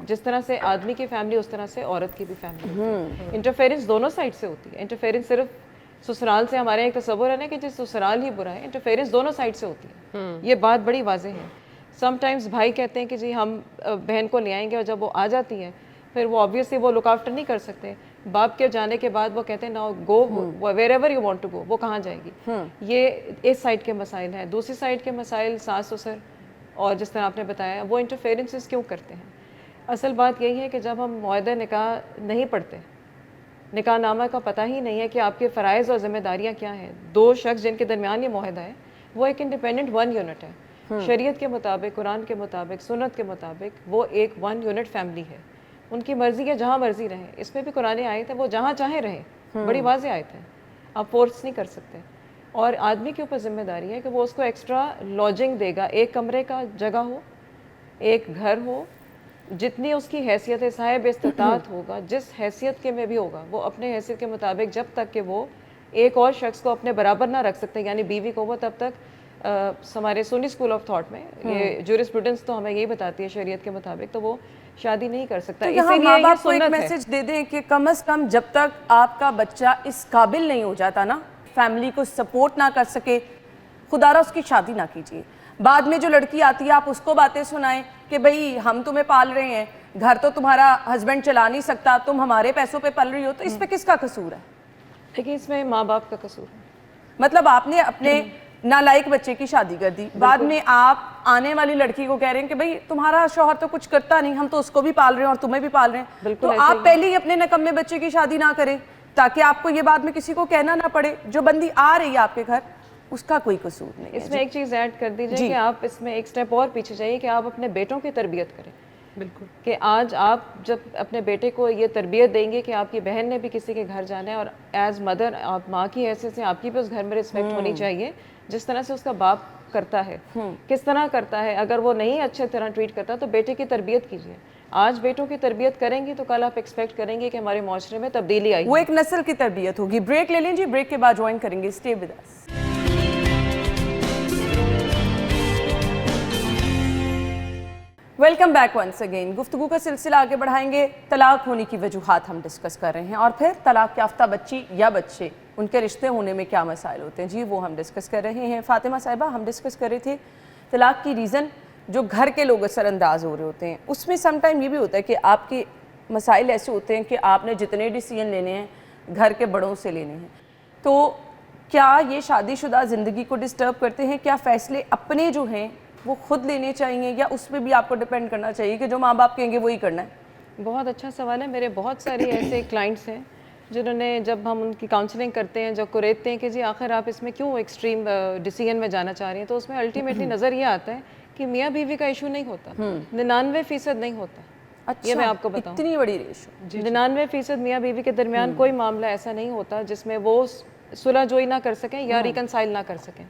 جس طرح سے آدمی کی فیملی اس طرح سے عورت کی بھی فیملی ہوتی ہے. انٹرفیئرنس دونوں سائڈ سے ہوتی ہے. انٹرفیئرنس صرف سسرال سے ہمارے ایک تصور ہے نا کہ جس سسرال ہی برا ہے, انٹرفیئرنس دونوں سائڈ سے ہوتی ہے. یہ بات بڑی واضح ہے. سم ٹائمز بھائی کہتے ہیں کہ جی ہم بہن کو لے آئیں گے, اور جب وہ آ جاتی ہیں پھر وہ آبویسلی وہ لک آفٹر نہیں کر سکتے. باپ کے جانے کے بعد وہ کہتے ہیں now go wherever you want to go, وہ کہاں جائے گی. یہ اس سائڈ کے مسائل ہیں. دوسری سائڈ کے مسائل ساس سسر اور جس طرح آپ نے بتایا وہ انٹرفیئرنسز کیوں کرتے ہیں. اصل بات یہی ہے کہ جب ہم معاہدہ نکاح نہیں پڑھتے, نکاح نامہ کا پتہ ہی نہیں ہے کہ آپ کے فرائض اور ذمہ داریاں کیا ہیں. دو شخص جن کے درمیان یہ معاہدہ ہے وہ ایک انڈیپینڈنٹ ون یونٹ ہے. شریعت کے مطابق, قرآن کے مطابق, سنت کے مطابق وہ ایک ون یونٹ فیملی ہے. ان کی مرضی ہے جہاں مرضی رہیں. اس میں بھی قرآن آیت ہے وہ جہاں چاہیں رہیں, بڑی واضح آیت ہے, آپ فورس نہیں کر سکتے. اور آدمی کے اوپر ذمہ داری ہے کہ وہ اس کو ایکسٹرا لاڈجنگ دے گا, ایک کمرے کا جگہ ہو, ایک گھر ہو, جتنی اس کی حیثیت صاحب استطاعت ہوگا, جس حیثیت کے میں بھی ہوگا, وہ اپنے حیثیت کے مطابق جب تک کہ وہ ایک اور شخص کو اپنے برابر نہ رکھ سکتے, یعنی بیوی کو, وہ تب تک ہمارے سنی اسکول آف تھاٹ میں یہ جورسپروڈنس تو ہمیں یہی بتاتی ہے شریعت کے مطابق, تو وہ شادی نہیں کر سکتا. اسی لیے ماں باپ کو ایک میسج دے دیں کہ کم از کم جب تک آپ کا بچہ اس قابل نہیں ہو جاتا نا, فیملی کو سپورٹ نہ کر سکے, خدا را اس کی شادی نہ کیجیے. بعد میں جو لڑکی آتی ہے آپ اس کو باتیں سنائیں کہ بھئی ہم تمہیں پال رہے ہیں, گھر تو تمہارا ہسبینڈ چلا نہیں سکتا, تم ہمارے پیسوں پہ پل رہی ہو, تو اس پہ کس کا قصور ہے؟ دیکھیں اس میں ماں باپ کا قصور ہے. مطلب آپ نے اپنے نالائق بچے کی شادی کر دی, بعد میں آپ آنے والی لڑکی کو کہہ رہے ہیں کہ بھئی تمہارا شوہر تو کچھ کرتا نہیں, ہم تو اس کو بھی پال رہے ہیں اور تمہیں بھی پال رہے ہیں. تو آپ پہلے ہی اپنے نکمے بچے کی شادی نہ کریں تاکہ آپ کو یہ بعد میں کسی کو کہنا نہ پڑے. جو بندی آ رہی ہے آپ کے گھر اس کا کوئی قصور نہیں. اس میں ایک چیز ایڈ کر دیجیے کہ آپ اس میں ایک سٹیپ اور پیچھے جائیے کہ آپ اپنے بیٹوں کی تربیت کریں. بالکل, کہ آج آپ جب اپنے بیٹے کو یہ تربیت دیں گے کہ آپ کی بہن نے بھی کسی کے گھر جانا ہے, اور ایز مدر آپ ماں کی حیثیت سے آپ کی بھی اس گھر میں رسپیکٹ ہونی چاہیے, جس طرح سے اس کا باپ کرتا ہے. کس طرح کرتا ہے, اگر وہ نہیں اچھے طرح ٹریٹ کرتا تو بیٹے کی تربیت کیجیے. آج بیٹوں کی تربیت کریں گی تو کل آپ ایکسپیکٹ کریں گے کہ ہمارے معاشرے میں تبدیلی آئی, وہ ایک نسل کی تربیت ہوگی. بریک لے لیں جی, بریک کے بعد جوائن کریں گے. Stay with us. Welcome back once again. گفتگو کا سلسلہ آگے بڑھائیں گے. طلاق ہونے کی وجوہات ہم ڈسکس کر رہے ہیں, اور پھر طلاق یافتہ بچی یا بچے, ان کے رشتے ہونے میں کیا مسائل ہوتے ہیں, جی وہ ہم ڈسکس کر رہے ہیں. فاطمہ صاحبہ, ہم ڈسکس کر رہے تھے طلاق کی ریزن جو گھر کے لوگ اثر انداز ہو رہے ہوتے ہیں. اس میں سم ٹائم یہ بھی ہوتا ہے کہ آپ کے مسائل ایسے ہوتے ہیں کہ آپ نے جتنے ڈیسیجن لینے ہیں گھر کے بڑوں سے لینے ہیں. تو کیا یہ شادی شدہ زندگی کو ڈسٹرب کرتے ہیں؟ کیا فیصلے اپنے جو ہیں وہ خود لینے چاہیے, یا اس پہ بھی آپ کو ڈیپینڈ کرنا چاہیے کہ جو ماں باپ کہیں گے وہی کرنا ہے؟ بہت اچھا سوال ہے. میرے بہت سارے ایسے کلائنٹس ہیں جنہوں نے, جب ہم ان کی کاؤنسلنگ کرتے ہیں, جب کوریدتے ہیں کہ جی آخر آپ اس میں کیوں ایکسٹریم ڈیسیجن میں جانا چاہ رہی ہیں, تو اس میں الٹیمیٹلی نظر یہ آتا ہے کہ میاں بیوی کا ایشو نہیں ہوتا, 99% نہیں ہوتا. یہ میں آپ کو بتاؤں, اتنی بڑی ریشو, 99% میاں بیوی کے درمیان کوئی معاملہ ایسا نہیں ہوتا جس میں وہ صلح جوئی نہ کر سکیں یا ریکنسائل نہ کر سکیں.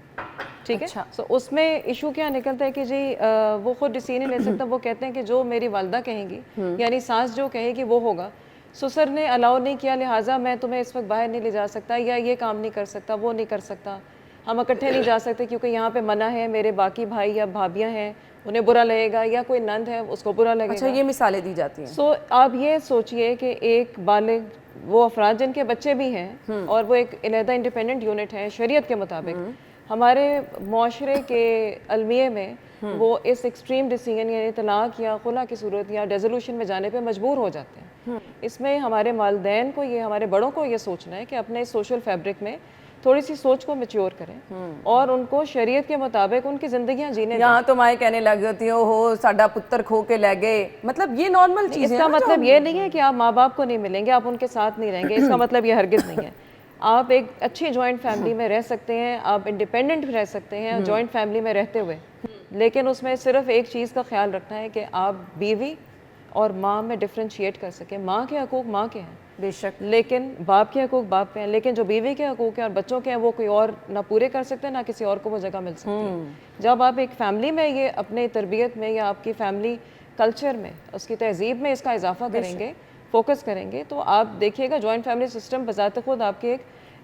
ٹھیک ہے, سو اس میں ایشو کیا نکلتا ہے کہ جی وہ خود ڈیسیجن لے سکتا. وہ کہتے ہیں کہ جو میری والدہ کہیں گی, یعنی ساس جو کہے گی وہ ہوگا. سسر نے الاؤ نہیں کیا, لہٰذا میں تمہیں اس وقت باہر نہیں لے جا سکتا, یا یہ کام نہیں کر سکتا, وہ نہیں کر سکتا, ہم اکٹھے نہیں جا سکتے کیونکہ یہاں پہ منع ہے, میرے باقی بھائی یا بھابیاں ہیں انہیں برا لگے گا, یا کوئی نند ہے اس کو برا لگے گا. اچھا, یہ مثالیں دی جاتی ہیں. سو آپ یہ سوچئے کہ ایک بالغ وہ افراد جن کے بچے بھی ہیں اور وہ ایک علیحدہ انڈیپینڈنٹ یونٹ ہے شریعت کے مطابق, ہمارے معاشرے کے المیے میں وہ اس ایکسٹریم ڈیسیجن یعنی طلاق یا خلا کی صورت یا ڈیزولوشن میں جانے پہ مجبور ہو جاتے ہیں. اس میں ہمارے والدین کو, یہ ہمارے بڑوں کو یہ سوچنا ہے کہ اپنے سوشل فیبرک میں تھوڑی سی سوچ کو میچور کریں اور ان کو شریعت کے مطابق ان کی زندگیاں جینے دیں. یہاں تو مائیں کہنے لگ جاتی ہیں ہو ساڈا پتر کھو کے لے گئے, مطلب یہ نارمل چیز ہے. اس کا مطلب یہ نہیں ہے کہ آپ ماں باپ کو نہیں ملیں گے, آپ ان کے ساتھ نہیں رہیں گے, اس کا مطلب یہ ہرگز نہیں ہے. آپ ایک اچھی جوائنٹ فیملی میں رہ سکتے ہیں, آپ انڈیپینڈنٹ رہ سکتے ہیں جوائنٹ فیملی میں رہتے ہوئے, لیکن اس میں صرف ایک چیز کا خیال رکھنا ہے کہ آپ بیوی اور ماں میں ڈفرینشیٹ کر سکیں. ماں کے حقوق ماں کے ہیں بے شک, لیکن باپ کے حقوق باپ پہ ہیں, لیکن جو بیوی کے حقوق ہیں اور بچوں کے ہیں وہ کوئی اور نہ پورے کر سکتے نہ کسی اور کو وہ جگہ مل سکتی ہے. جب آپ ایک فیملی میں یہ اپنے تربیت میں یا آپ کی فیملی کلچر میں اس کی تہذیب میں اس کا اضافہ کریں گے, فوکس کریں گے, تو آپ دیکھیے گا جوائنٹ فیملی سسٹم بذات خود آپ کے ایک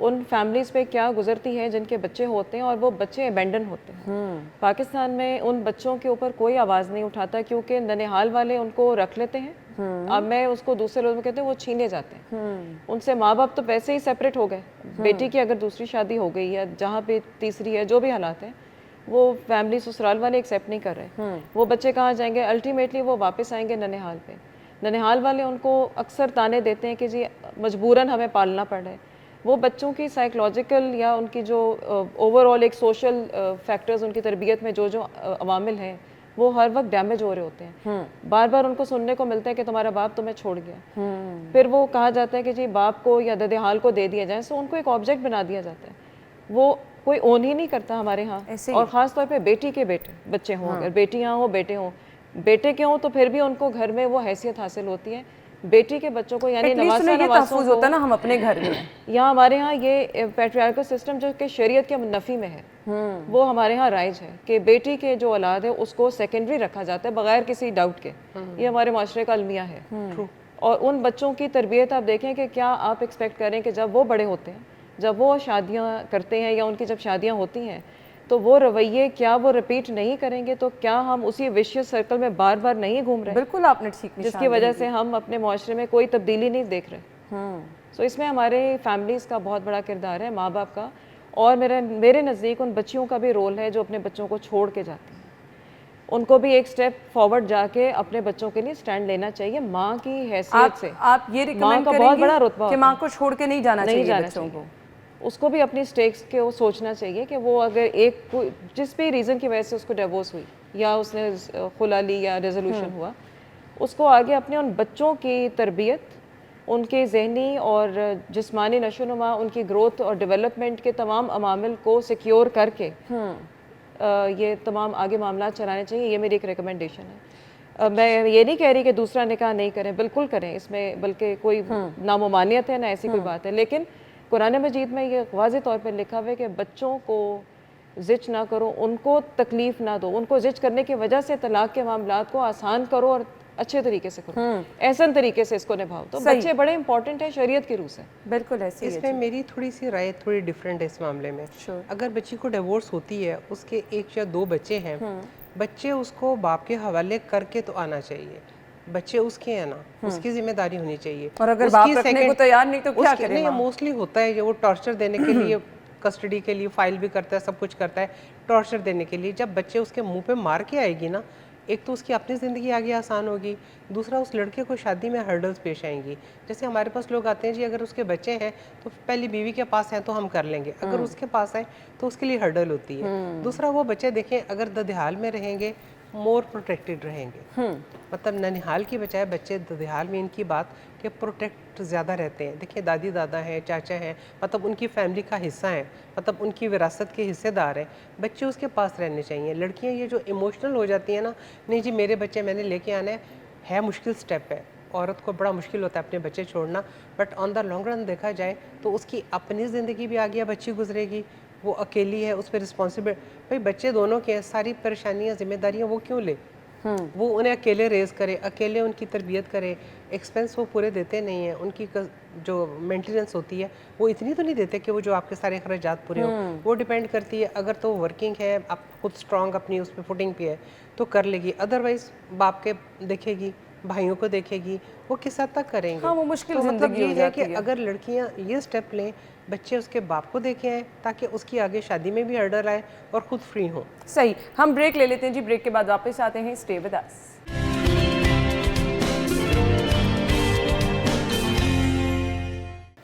ان فیملیز پہ کیا گزرتی ہے جن کے بچے ہوتے ہیں اور وہ بچے ابینڈن ہوتے ہیں. پاکستان میں ان بچوں کے اوپر کوئی آواز نہیں اٹھاتا کیونکہ ننہال والے ان کو رکھ لیتے ہیں. اب میں اس کو دوسرے لوگوں میں کہتے ہیں وہ چھینے جاتے ہیں. ان سے ماں باپ تو ویسے ہی سیپریٹ ہو گئے. بیٹی کی اگر دوسری شادی ہو گئی ہے, جہاں پہ تیسری ہے, جو بھی حالات ہیں, وہ فیملی سسرال والے ایکسیپٹ نہیں کر رہے. وہ بچے کہاں جائیں گے؟ الٹیمیٹلی وہ واپس آئیں گے ننہال پہ. ننہال والے ان کو اکثر تانے دیتے ہیں کہ جی مجبوراً ہمیں پالنا پڑ رہا ہے. وہ بچوں کی سائیکلوجیکل یا ان کی جو اوور آل ایک سوشل فیکٹرز ان کی تربیت میں جو عوامل ہیں وہ ہر وقت ڈیمیج ہو رہے ہوتے ہیں. بار بار ان کو سننے کو ملتا ہے کہ تمہارا باپ تمہیں چھوڑ گیا. پھر وہ کہا جاتا ہے کہ جی باپ کو یا ددیحال کو دے دیا جائے, سو ان کو ایک آبجیکٹ بنا دیا جاتا ہے. وہ کوئی اون ہی نہیں کرتا ہمارے ہاں, اور خاص طور پہ بیٹی کے بچے ہوں, اگر بیٹیاں ہوں بیٹے ہوں. بیٹے کے ہوں تو پھر بھی ان کو گھر میں وہ حیثیت حاصل ہوتی ہے. بیٹی کے بچوں کو یعنی نواسا نواسوں کو ہوتا ہے نا ہم اپنے گھر میں. یہاں ہمارے ہاں یہ پیٹریارکل سسٹم جو کہ شریعت کے نفی میں ہے, وہ ہمارے ہاں رائج ہے کہ بیٹی کے جو اولاد ہے اس کو سیکنڈری رکھا جاتا ہے بغیر کسی ڈاؤٹ کے. یہ ہمارے معاشرے کا المیہ ہے. اور ان بچوں کی تربیت آپ دیکھیں کہ کیا آپ ایکسپیکٹ کریں کہ جب وہ بڑے ہوتے ہیں, جب وہ شادیاں کرتے ہیں یا ان کی جب شادیاں ہوتی ہیں, تو وہ رویے کیا وہ رپیٹ نہیں کریں گے؟ تو کیا ہم اسی ویشیس سرکل میں بار بار نہیں گھوم رہے؟ بالکل آپ نے ٹھیک جس کی وجہ سے ہم اپنے معاشرے میں کوئی تبدیلی نہیں دیکھ رہے. سو اس میں ہمارے فیملیز کا بہت بڑا کردار ہے, ماں باپ کا, اور میرے نزدیک ان بچیوں کا بھی رول ہے جو اپنے بچوں کو چھوڑ کے جاتی ہیں. ان کو بھی ایک سٹیپ فارورڈ جا کے اپنے بچوں کے لیے سٹینڈ لینا چاہیے ماں کی حیثیت سے. آپ یہ ریکمینڈ کریں گے کہ ماں کو چھوڑ کے نہیں جانا چاہیے بچوں کو؟ اس کو بھی اپنی سٹیکس کے وہ سوچنا چاہیے کہ وہ اگر ایک جس بھی ریزن کی وجہ سے اس کو ڈیورس ہوئی یا اس نے خلا لی یا ریزولوشن ہوا, اس کو آگے اپنے ان بچوں کی تربیت, ان کے ذہنی اور جسمانی نشو و نما, ان کی گروتھ اور ڈیولپمنٹ کے تمام عوامل کو سیکیور کر کے یہ تمام آگے معاملات چلانے چاہیے. یہ میری ایک ریکمنڈیشن ہے. میں یہ نہیں کہہ رہی کہ دوسرا نکاح نہیں کریں, بالکل کریں, اس میں بلکہ کوئی ناممانعت ہے نہ ایسی کوئی بات ہے. لیکن قرآن مجید میں یہ واضح طور پہ لکھا ہوا ہے کہ بچوں کو زچ نہ کرو, ان کو تکلیف نہ دو. ان کو زچ کرنے کی وجہ سے طلاق کے معاملات کو آسان کرو اور اچھے طریقے سے کرو, احسن طریقے سے اس کو نبھاؤ. تو بچے بڑے امپورٹنٹ ہیں شریعت کی روح سے. بالکل ایسے اس میں میری تھوڑی سی رائے تھوڑی ڈیفرنٹ ہے اس معاملے میں. اگر بچی کو ڈیورس ہوتی ہے, اس کے 1 یا 2 بچے ہیں, بچے اس کو باپ کے حوالے کر کے تو آنا چاہیے. بچے اس کے ہیں نا, اس کی ذمہ داری ہونی چاہیے. اور اگر باپ رکھنے کو تیار نہیں تو کیا کرے؟ نہیں, موسٹلی ہوتا ہے وہ ٹارچر دینے کے لیے, کسٹڈی کے لیے فائل بھی کرتا ہے, سب کچھ کرتا ہے ٹارچر دینے کے لیے. جب بچے اس کے منہ پہ مار کے آئے گی نا, ایک تو اس کی اپنی زندگی آگے آسان ہوگی, دوسرا اس لڑکے کو شادی میں ہرڈلز پیش آئیں گی. جیسے ہمارے پاس لوگ آتے ہیں جی اگر اس کے بچے ہیں تو پہلی بیوی کے پاس ہیں تو ہم کر لیں گے, اگر اس کے پاس ہیں تو اس کے لیے ہرڈل ہوتی ہے. دوسرا وہ بچے دیکھیں اگر ددیحال میں رہیں گے مور پروٹیکٹڈ رہیں گے, مطلب ننہال کی بجائے بچے ددیحال میں ان کی بات کہ پروٹیکٹ زیادہ رہتے ہیں. دیکھیں دادی دادا ہیں, چاچا ہیں, مطلب ان کی فیملی کا حصہ ہیں, مطلب ان کی وراثت کے حصے دار ہیں. بچے اس کے پاس رہنے چاہیے. لڑکیاں یہ جو ایموشنل ہو جاتی ہیں نا, نہیں جی میرے بچے میں نے لے کے آنا ہے مشکل سٹیپ ہے. عورت کو بڑا مشکل ہوتا ہے اپنے بچے چھوڑنا, but on the long run دیکھا جائے تو اس کی اپنی زندگی بھی آگے بچی گزرے گی, وہ اکیلی ہے, اس پہ رسپانسبل. بھائی بچے دونوں کے ہیں, ساری پریشانیاں ذمہ داریاں وہ کیوں لے؟ وہ انہیں اکیلے ریز کرے, اکیلے ان کی تربیت کرے. ایکسپینس وہ پورے دیتے نہیں ہیں, ان کی جو مینٹیننس ہوتی ہے وہ اتنی تو نہیں دیتے کہ وہ جو آپ کے سارے اخراجات پورے ہوں. وہ ڈیپینڈ کرتی ہے, اگر تو ورکنگ ہے, آپ خود اسٹرانگ اپنی اس پہ فوٹنگ پہ ہے تو کر لے گی, ادروائز باپ کے دیکھے گی, بھائیوں کو دیکھے گی, وہ کس حد تک کریں گے؟ وہ مشکل تو مطلب زندگی ہو یہ ہے جاتی کہ اگر لڑکیاں یہ سٹیپ لیں, بچے اس کے باپ کو دیکھے آئیں تاکہ اس کی آگے شادی میں بھی ہرڈل آئے اور خود فری ہوں. صحیح. ہم بریک لے لیتے ہیں جی, بریک کے بعد واپس آتے ہیں. Stay with us.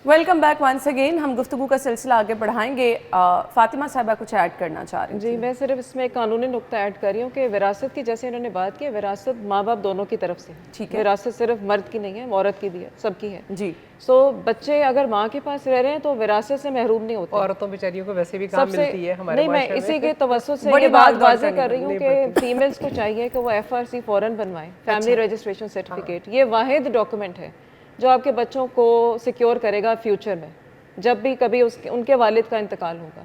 Welcome back once again. ہم گفتگو کا سلسلہ آگے بڑھائیں گے. فاطمہ صاحبہ کچھ ایڈ کرنا چاہ رہی ہیں؟ جی, میں صرف اس میں ایک قانونی نقطہ ایڈ کر رہی ہوں کہ وراثت کی, جیسے انہوں نے بات کی, وراثت ماں باپ دونوں کی طرف سے. ٹھیک ہے. وراثت صرف مرد کی نہیں ہے, عورت کی بھی ہے, سب کی ہے. جی. سو بچے اگر ماں کے پاس رہ رہے ہیں تو وراثت سے محروم نہیں ہوتے. عورتوں بیچاریوں کو ویسے بھی کام ملتی ہے ہمارے نہیں, میں اسی کے توسط سے یہ بات واضح کر رہی ہوں کہ فیمیلز کو چاہیے کہ وہ FRC فوراً بنوائیں, فیملی رجسٹریشن سرٹیفکیٹ. یہ واحد ڈاکومنٹ ہے جو آپ کے بچوں کو سیکیور کرے گا فیوچر میں, جب بھی کبھی ان کے والد کا انتقال ہوگا.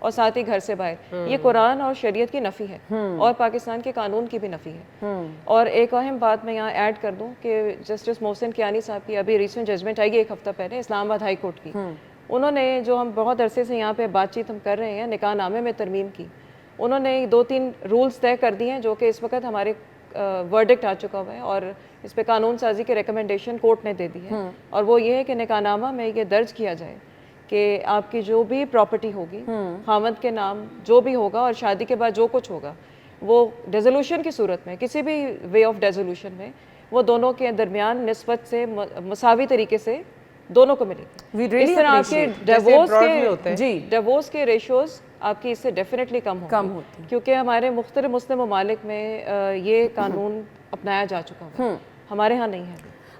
اور ساتھ ہی گھر سے باہر. یہ قرآن اور شریعت کی نفی ہے اور پاکستان کے قانون کی بھی نفی ہے. اور ایک اہم بات میں یہاں ایڈ کر دوں کہ جسٹس محسن کیانی صاحب کی ابھی ریسنٹ ججمنٹ آئی گی 1 ہفتہ پہلے اسلام آباد ہائی کورٹ کی. انہوں نے جو ہم بہت عرصے سے یہاں پہ بات چیت ہم کر رہے ہیں نکاح نامے میں ترمیم کی, انہوں نے 2-3 رولز طے کر دیے ہیں جو کہ اس وقت ہمارے ورڈکٹ آ چکا ہوا ہے اور اس پہ قانون سازی کی ریکمنڈیشن کورٹ نے دے دی ہے. اور وہ یہ ہے کہ نکاح نامہ میں یہ درج کیا جائے کہ آپ کی جو بھی پراپرٹی ہوگی خاوند کے نام جو بھی ہوگا اور شادی کے بعد جو کچھ ہوگا وہ ڈیزولوشن کی صورت میں کسی بھی وے آف ڈیزولوشن میں وہ دونوں کے درمیان نسبت سے مساوی طریقے سے دونوں کو ملے گی. اس طرح آپ کے ڈیورس کے ریشوز آپ کی اس سے ڈیفینیٹلی کم ہوتی کیونکہ ہمارے مختلف مسلم ممالک میں یہ قانون اپنایا جا چکا ہے, ہمارے ہاں نہیں ہے.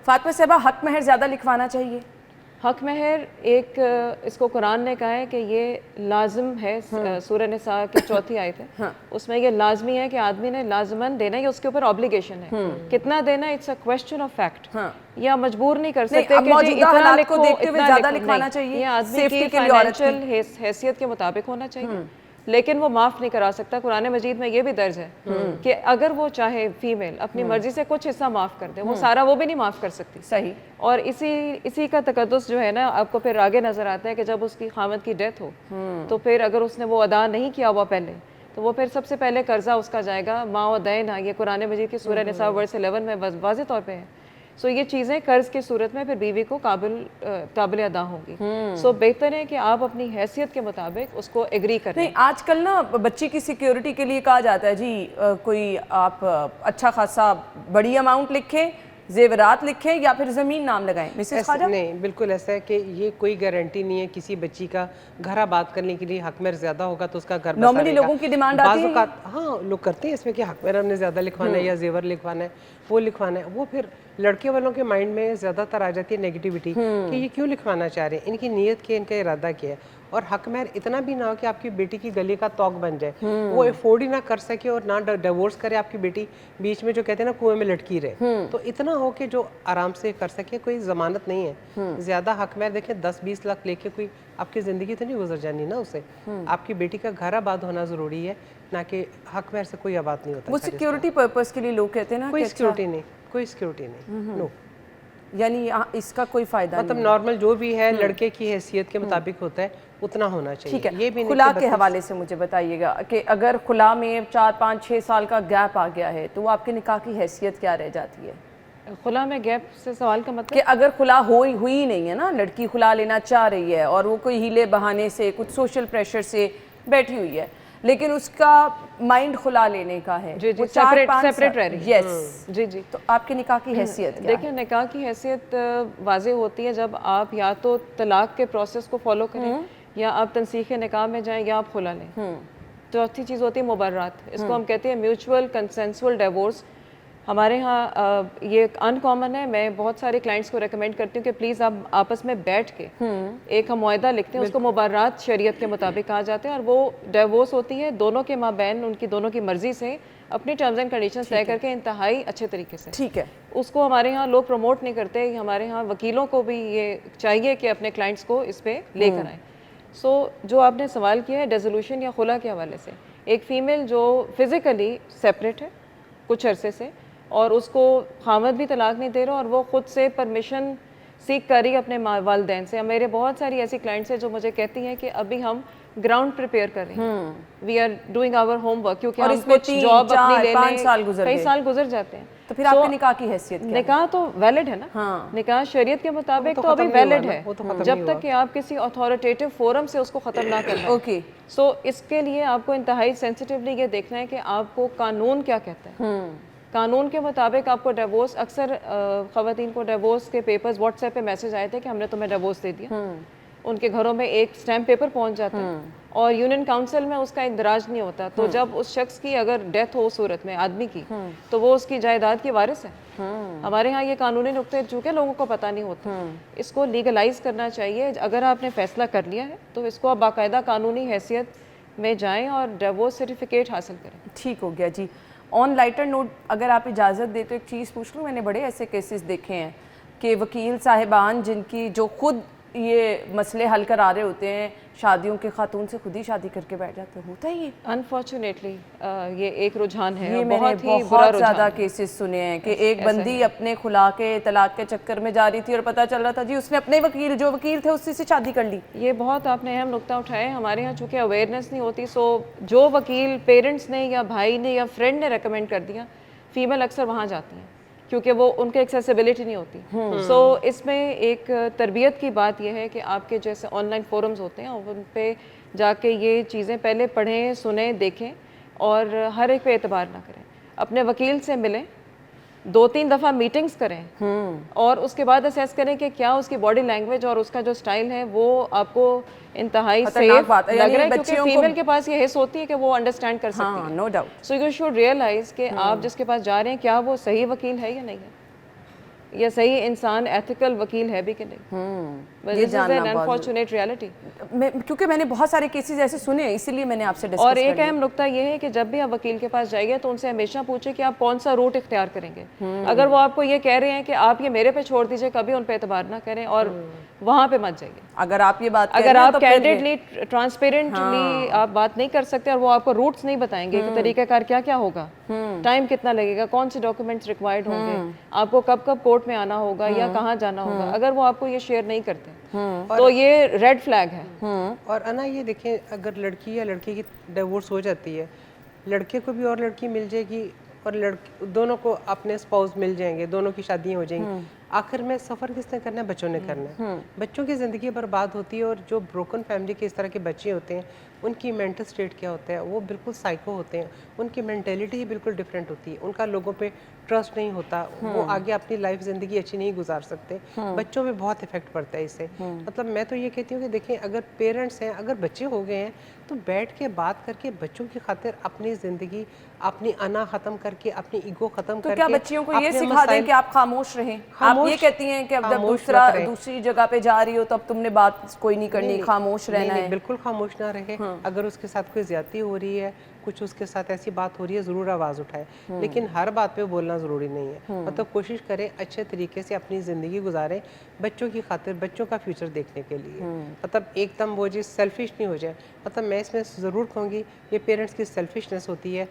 فاطمہ صاحبہ, حق مہر زیادہ لکھوانا چاہیے؟ حق مہر ایک اس کو قرآن نے کہا ہے کہ یہ لازم ہے, سورہ نساء کی 4 آیت ہے, اس میں یہ لازمی ہے کہ آدمی نے لازماً دینا, یہ اس کے اوپر آبلیگیشن ہے. کتنا دینا it's a question of fact, یا مجبور نہیں کر سکتے کہ اتنا لکھو اتنا لکھوانا چاہیے. یہ آدمی کی فائنینشیل حیثیت کے مطابق ہونا چاہیے, لیکن وہ معاف نہیں کرا سکتا. قرآن مجید میں یہ بھی درج ہے کہ اگر وہ چاہے فیمیل اپنی مرضی سے کچھ حصہ معاف کر دے, وہ سارا وہ بھی نہیں معاف کر سکتی. صحیح. اور اسی کا تقدس جو ہے نا آپ کو پھر آگے نظر آتا ہے کہ جب اس کی خاوند کی ڈیتھ ہو تو پھر اگر اس نے وہ ادا نہیں کیا ہوا پہلے تو وہ پھر سب سے پہلے قرضہ اس کا جائے گا. ما و دین, یہ قرآن مجید کی سورہ نساء ورس 11 میں واضح طور پہ ہے. سو یہ چیزیں قرض کی صورت میں پھر بیوی کو قابل ادا ہوں گی. سو بہتر ہے کہ آپ اپنی حیثیت کے مطابق اس کو ایگری کریں. نہیں, آج کل نا بچی کی سیکیورٹی کے لیے کہا جاتا ہے جی کوئی آپ اچھا خاصا بڑی اماؤنٹ لکھیں, زیورات لکھیں یا پھر زمین نام لگائیں. مسز خواجہ, نہیں بالکل ایسا ہے کہ یہ کوئی گارنٹی نہیں ہے کسی بچی کا گھر آباد کرنے کے لیے حق مہر زیادہ ہوگا تو اس کا گھر نارملی لوگوں کی ڈیمانڈ آتی ہے. ہاں لوگ کرتے ہیں اس میں کہ حق مہر ہم نے زیادہ لکھوانا ہے یا زیور لکھوانا ہے وہ لکھوانا ہے. وہ پھر لڑکے والوں کے مائنڈ میں زیادہ تر آ جاتی ہے نیگیٹیوٹی کہ یہ کیوں لکھوانا چاہ رہے ہیں, ان کی نیت کیا, ان کا ارادہ کیا ہے. اور حق مہر اتنا بھی نہ ہو کہ آپ کی بیٹی کی گلے کا توق بن جائے, وہ افورڈ ہی نہ کر سکے اور نہ ڈیورس کرے آپ کی بیٹی بیچ میں جو کہتے ہیں نا کنویں میں لٹکی رہے. تو اتنا ہو کہ جو آرام سے کر سکے. کوئی ضمانت نہیں ہے زیادہ. حق مہر دیکھیں 10-20 لاکھ لے کے کوئی آپ کی زندگی تو نہیں گزر جانی نا اسے. آپ کی بیٹی کا گھر آباد ہونا ضروری ہے, نہ کہ حق مہر سے کوئی آباد نہیں ہوتا. وہ سیکیورٹی پرپز کے لیے لوگ کہتے ہیں نا کوئی سیکیورٹی نہیں, کوئی سیکیورٹی نہیں. نو, یعنی اس کا کوئی فائدہ نہیں. مطلب نارمل جو بھی ہے لڑکے کی حیثیت کے مطابق ہوتا ہے اتنا ہونا چاہیے. ٹھیک ہے. خلا کے حوالے سے مجھے بتائیے گا کہ اگر خلا میں 4-5-6 سال کا گیپ آ گیا ہے تو وہ آپ کے نکاح کی حیثیت کیا رہ جاتی ہے؟ خلا میں گیپ سے سوال کا مطلب کہ اگر خلا ہوئی نہیں ہے نا, لڑکی خلا لینا چاہ رہی ہے اور وہ کوئی ہیلے بہانے سے کچھ سوشل پریشر سے بیٹھی ہوئی ہے لیکن اس کا مائنڈ خلا لینے کا ہے, جی سیپریٹ رہ رہی ہے. جی, تو آپ کے نکاح کی حیثیت کیا ہے؟ دیکھیں نکاح کی حیثیت واضح ہوتی ہے جب آپ یا تو طلاق کے پروسیس کو فالو کریں یا آپ تنسیخ نکاح میں جائیں یا آپ خلا لیں. چوتھی چیز ہوتی ہے مبررات, اس کو ہم کہتے ہیں میوچول کنسنسول ڈیورس. ہمارے ہاں یہ ان کامن ہے. میں بہت سارے کلائنٹس کو ریکمینڈ کرتی ہوں کہ پلیز آپ آپس میں بیٹھ کے ایک ہم معاہدہ لکھتے ہیں, اس کو مبررات شریعت کے مطابق کہا جاتا ہے, اور وہ ڈیورس ہوتی ہے دونوں کے مابین ان کی دونوں کی مرضی سے اپنی ٹرمز اینڈ کنڈیشنز طے کر کے انتہائی اچھے طریقے سے. ٹھیک ہے. اس کو ہمارے ہاں لوگ پروموٹ نہیں کرتے. ہمارے ہاں وکیلوں کو بھی یہ چاہیے کہ اپنے کلائنٹس کو اس پہ لے کر آئیں. سو جو آپ نے سوال کیا ہے ڈیزولوشن یا خلا کے حوالے سے, ایک فیمیل جو فزیکلی سیپریٹ ہے کچھ عرصے سے اور اس کو خاوند بھی طلاق نہیں دے رہا اور وہ خود سے پرمیشن سیکھ کر رہی اپنے والدین سے. میرے بہت ساری ایسی کلائنٹس ہیں جو مجھے کہتی ہیں کہ ابھی ہم گراؤنڈ پریپیئر کر رہے ہیں, we are doing our homework, کیونکہ ہم کچھ جاب اپنی لے لیں, کئی سال گزر جاتے ہیں. تو پھر آپ کے نکاح کی حیثیت کیا ہے؟ نکاح تو ویلڈ ہے نا, نکاح شریعت کے مطابق تو ابھی ویلڈ ہے جب تک کہ آپ کسی اتھارٹیٹیو فورم سے اس کو ختم نہ کرنا. اوکے. سو اس کے لیے آپ کو انتہائی سینسیٹیولی یہ دیکھنا ہے کہ آپ کو قانون کیا کہتا ہے. قانون کے مطابق آپ کو ڈیورس, اکثر خواتین کو ڈیورس کے پیپرز واٹس ایپ پہ میسج آئے تھے کہ ہم نے تمہیں ڈیورس دے دیا. ان کے گھروں میں ایک سٹیمپ پیپر پہنچ جاتا ہے اور یونین کاؤنسل میں اس کا اندراج نہیں ہوتا. تو جب اس شخص کی اگر ڈیتھ ہو صورت میں آدمی کی تو وہ اس کی جائیداد کی وارث ہے. ہمارے ہاں یہ قانونی نقطے چونکہ لوگوں کو پتہ نہیں ہوتا, اس کو لیگلائز کرنا چاہیے. اگر آپ نے فیصلہ کر لیا ہے تو اس کو آپ باقاعدہ قانونی حیثیت میں جائیں اور ڈیورس سرٹیفکیٹ حاصل کریں. ٹھیک ہو گیا جی. آن لائٹر نوٹ اگر آپ اجازت دیں تو ایک چیز پوچھ لوں. میں نے بڑے ایسے کیسز دیکھے ہیں کہ وکیل صاحبان جن کی جو خود یہ مسئلے حل کرا رہے ہوتے ہیں شادیوں کے خاتون سے خود ہی شادی کر کے بیٹھ جاتے ہیں. ہوتا ہی ہے انفارچونیٹلی یہ ایک رجحان ہے. یہ میں نے بہت زیادہ کیسز سنے ہیں کہ ایک بندی اپنے خلا کے طلاق کے چکر میں جا رہی تھی اور پتہ چل رہا تھا جی اس نے اپنے جو وکیل تھے اسی سے شادی کر لی. یہ بہت آپ نے اہم نقطہ اٹھایا ہے. ہمارے ہاں چونکہ اویئرنیس نہیں ہوتی، سو جو وکیل پیرنٹس نے یا بھائی نے یا فرینڈ نے ریکمینڈ کر دیا، فیمیل اکثر وہاں جاتی ہیں کیونکہ وہ ان کے ایکسیسیبلٹی نہیں ہوتی. سو اس میں ایک تربیت کی بات یہ ہے کہ آپ کے جیسے آن لائن فورمز ہوتے ہیں ان پہ جا کے یہ چیزیں پہلے پڑھیں، سنیں، دیکھیں اور ہر ایک پہ اعتبار نہ کریں. اپنے وکیل سے ملیں، 2-3 دفعہ میٹنگز کریں اور اس کے بعد اسیس کریں کہ کیا اس کی باڈی لینگویج اور اس کا جو سٹائل ہے وہ آپ کو انتہائی سیف لگ رہا ہے، کیونکہ فیمیل کے پاس یہ حس ہوتی ہے کہ وہ انڈرسٹینڈ کر سکتی ہے. No doubt. So you should realize کہ آپ جس کے پاس جا رہے ہیں کیا وہ صحیح وکیل ہے یا نہیں ہے، یا صحیح انسان ایتھیکل وکیل ہے بھی کہ نہیں. یہ جاننا انفارچونیٹ ریالٹی. کیونکہ میں نے بہت سارے کیسز ایسے سنے ہیں اسی لیے میں نے آپ سے ڈسکس. اور ایک اہم نقطہ یہ ہے کہ جب بھی آپ وکیل کے پاس جائیے تو ان سے ہمیشہ پوچھیں کہ آپ کون سا روٹ اختیار کریں گے. اگر وہ آپ کو یہ کہہ رہے ہیں کہ آپ یہ میرے پہ چھوڑ دیجئے، کبھی ان پہ اعتبار نہ کریں اور وہاں پہ مت جائیے. اگر آپ یہ بات اگر آپ کینڈیڈلی ٹرانسپیرنٹلی آپ بات نہیں کر سکتے اور وہ آپ کو روٹس نہیں بتائیں گے کہ طریقہ کار کیا کیا ہوگا، ٹائم کتنا لگے گا، کون سے ڈاکیومنٹس ریکوائرڈ ہوں گے، آپ کو کب کب کورٹ میں آنا ہوگا یا کہاں جانا ہوگا، اگر وہ آپ کو یہ شیئر نہیں کرتے تو یہ ریڈ فلیگ ہے. اور انا یہ دیکھیں اگر لڑکی یا لڑکی کی ڈیورس ہو جاتی ہے، لڑکے کو بھی اور لڑکی مل جائے گی اور دونوں کو اپنے اسپاؤس مل جائیں گے، دونوں کی شادیاں ہو جائیں گی. آخر میں سفر کس نے کرنا ہے؟ بچوں نے کرنا ہے. بچوں کی زندگی برباد ہوتی ہے اور جو بروکن فیملی کے اس طرح کے بچے ہوتے ہیں ان کی مینٹل سٹیٹ کیا ہوتا ہے، وہ بالکل سائیکو ہوتے ہیں، ان کی مینٹیلٹی ہی بالکل ڈیفرنٹ ہوتی ہے، ان کا لوگوں پہ ٹرسٹ نہیں ہوتا، وہ آگے اپنی لائف زندگی اچھی نہیں گزار سکتے. بچوں پہ بہت افیکٹ پڑتا ہے اس سے. مطلب میں تو یہ کہتی ہوں کہ دیکھیں اگر پیرنٹس ہیں، اگر بچے ہو گئے ہیں تو بیٹھ کے بات کر کے بچوں کی خاطر اپنی زندگی، اپنی انا ختم کر کے، اپنی ایگو ختم کر کے، کیا بچیوں کو یہ سکھا دیں کہ آپ خاموش رہیں؟ آپ یہ کہتی ہیں کہ اب جب دوسری جگہ پہ جا رہی ہو تو اب تم نے بات کوئی نہیں کرنی، خاموش رہنا ہے؟ بالکل خاموش نہ رہے. اگر اس کے ساتھ کوئی زیادتی ہو رہی ہے، کچھ اس کے ساتھ ایسی بات ہو رہی ہے، ضرور آواز اٹھائے، لیکن ہر بات پہ بولنا ضروری نہیں ہے. مطلب کوشش کریں اچھے طریقے سے اپنی زندگی گزاریں بچوں کی خاطر، بچوں کا فیوچر دیکھنے کے لیے. مطلب ایک دم وہ چیز سیلفش نہیں ہو جائے. مطلب میں اس میں ضرور کہوں گی یہ پیرنٹس کی سیلفشنس ہوتی ہے.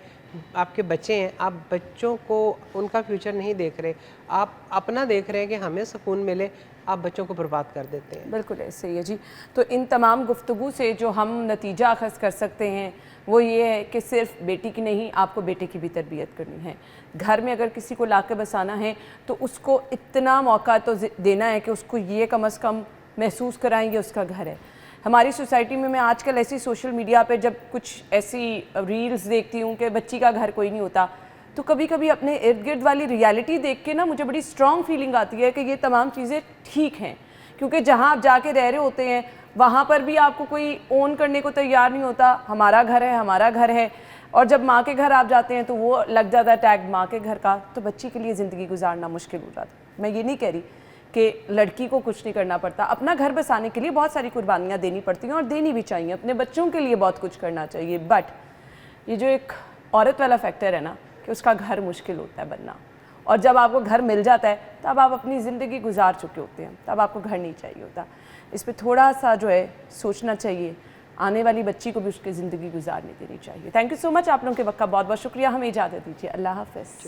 آپ کے بچے ہیں، آپ بچوں کو ان کا فیوچر نہیں دیکھ رہے، آپ اپنا دیکھ رہے ہیں کہ ہمیں سکون ملے، آپ بچوں کو برباد کر دیتے ہیں. بالکل ایسے ہی ہے جی. تو ان تمام گفتگو سے جو ہم نتیجہ اخذ کر سکتے ہیں وہ یہ ہے کہ صرف بیٹی کی نہیں، آپ کو بیٹے کی بھی تربیت کرنی ہے. گھر میں اگر کسی کو لا کے بسانا ہے تو اس کو اتنا موقع تو دینا ہے کہ اس کو یہ کم از کم محسوس کرائیں گے اس کا گھر ہے. ہماری سوسائٹی میں آج کل ایسی سوشل میڈیا پہ جب کچھ ایسی ریلز دیکھتی ہوں کہ بچی کا گھر کوئی نہیں ہوتا، تو کبھی کبھی اپنے ارد گرد والی ریالٹی دیکھ کے نا مجھے بڑی اسٹرانگ فیلنگ آتی ہے کہ یہ تمام چیزیں ٹھیک ہیں. کیونکہ جہاں آپ جا کے رہ رہے ہوتے ہیں وہاں پر بھی آپ کو کوئی اون کرنے کو تیار نہیں ہوتا. ہمارا گھر ہے، ہمارا گھر ہے. اور جب ماں کے گھر آپ جاتے ہیں تو وہ لگ جاتا ہے ٹیگ ماں کے گھر کا، تو بچی کے لیے زندگی گزارنا مشکل ہو جاتا ہے. میں یہ نہیں کہہ رہی کہ لڑکی کو کچھ نہیں کرنا پڑتا، اپنا گھر بسانے کے لیے بہت ساری قربانیاں دینی پڑتی ہیں اور دینی بھی چاہیے، اپنے بچوں کے لیے بہت کچھ کرنا چاہیے. بٹ یہ جو ایک عورت والا فیکٹر ہے نا کہ اس کا گھر مشکل ہوتا ہے بننا، اور جب آپ کو گھر مل جاتا ہے تب آپ اپنی زندگی گزار چکے ہوتے ہیں، تب آپ کو گھر نہیں چاہیے ہوتا. اس پہ تھوڑا سا جو ہے سوچنا چاہیے. آنے والی بچی کو بھی اس کی زندگی گزارنے دینی چاہیے. Thank you so much. آپ لوگوں کے وقت کا بہت بہت شکریہ. ہمیں اجازت دیجیے. اللہ حافظ.